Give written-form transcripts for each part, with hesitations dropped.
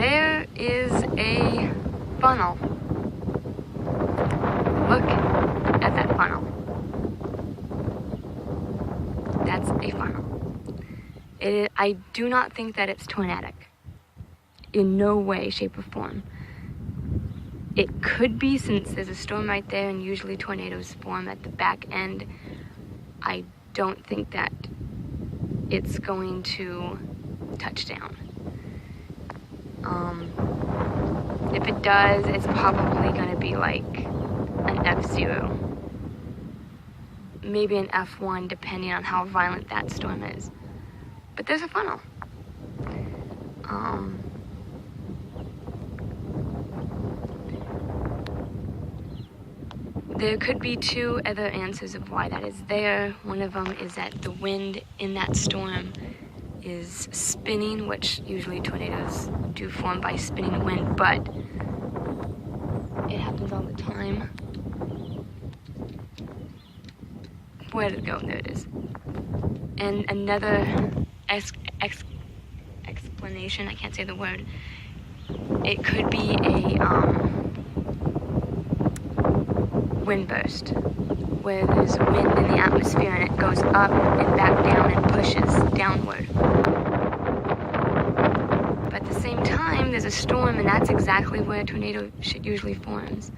There is a funnel. Look at that funnel. That's a funnel. I do not think that it's tornadic. In no way, shape, or form. It could be, since there's a storm right there and usually tornadoes form at the back end. I don't think that it's going to touch down. If it does, it's probably going to be like an F0. Maybe an F1, depending on how violent that storm is. But there's a funnel. There could be two other answers of why that is there. One of them is that the wind in that storm is spinning, which usually tornadoes do form by spinning wind, but it happens all the time. Where did it go? There it is. And another explanation, I can't say the word, it could be a wind burst, where there's wind in the atmosphere and it goes up and back down and pushes downward. But at the same time, there's a storm, and that's exactly where a tornado usually forms.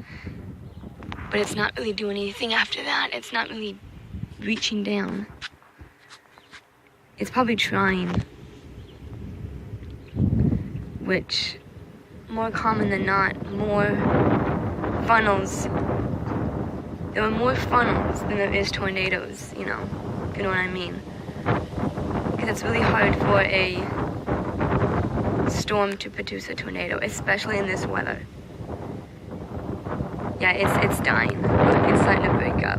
But it's not really doing anything after that. It's not really reaching down. It's probably trying, which, more common than not, more funnels. There are more funnels than there is tornadoes, you know what I mean. Because it's really hard for a storm to produce a tornado, especially in this weather. Yeah, it's dying. It's starting to break up.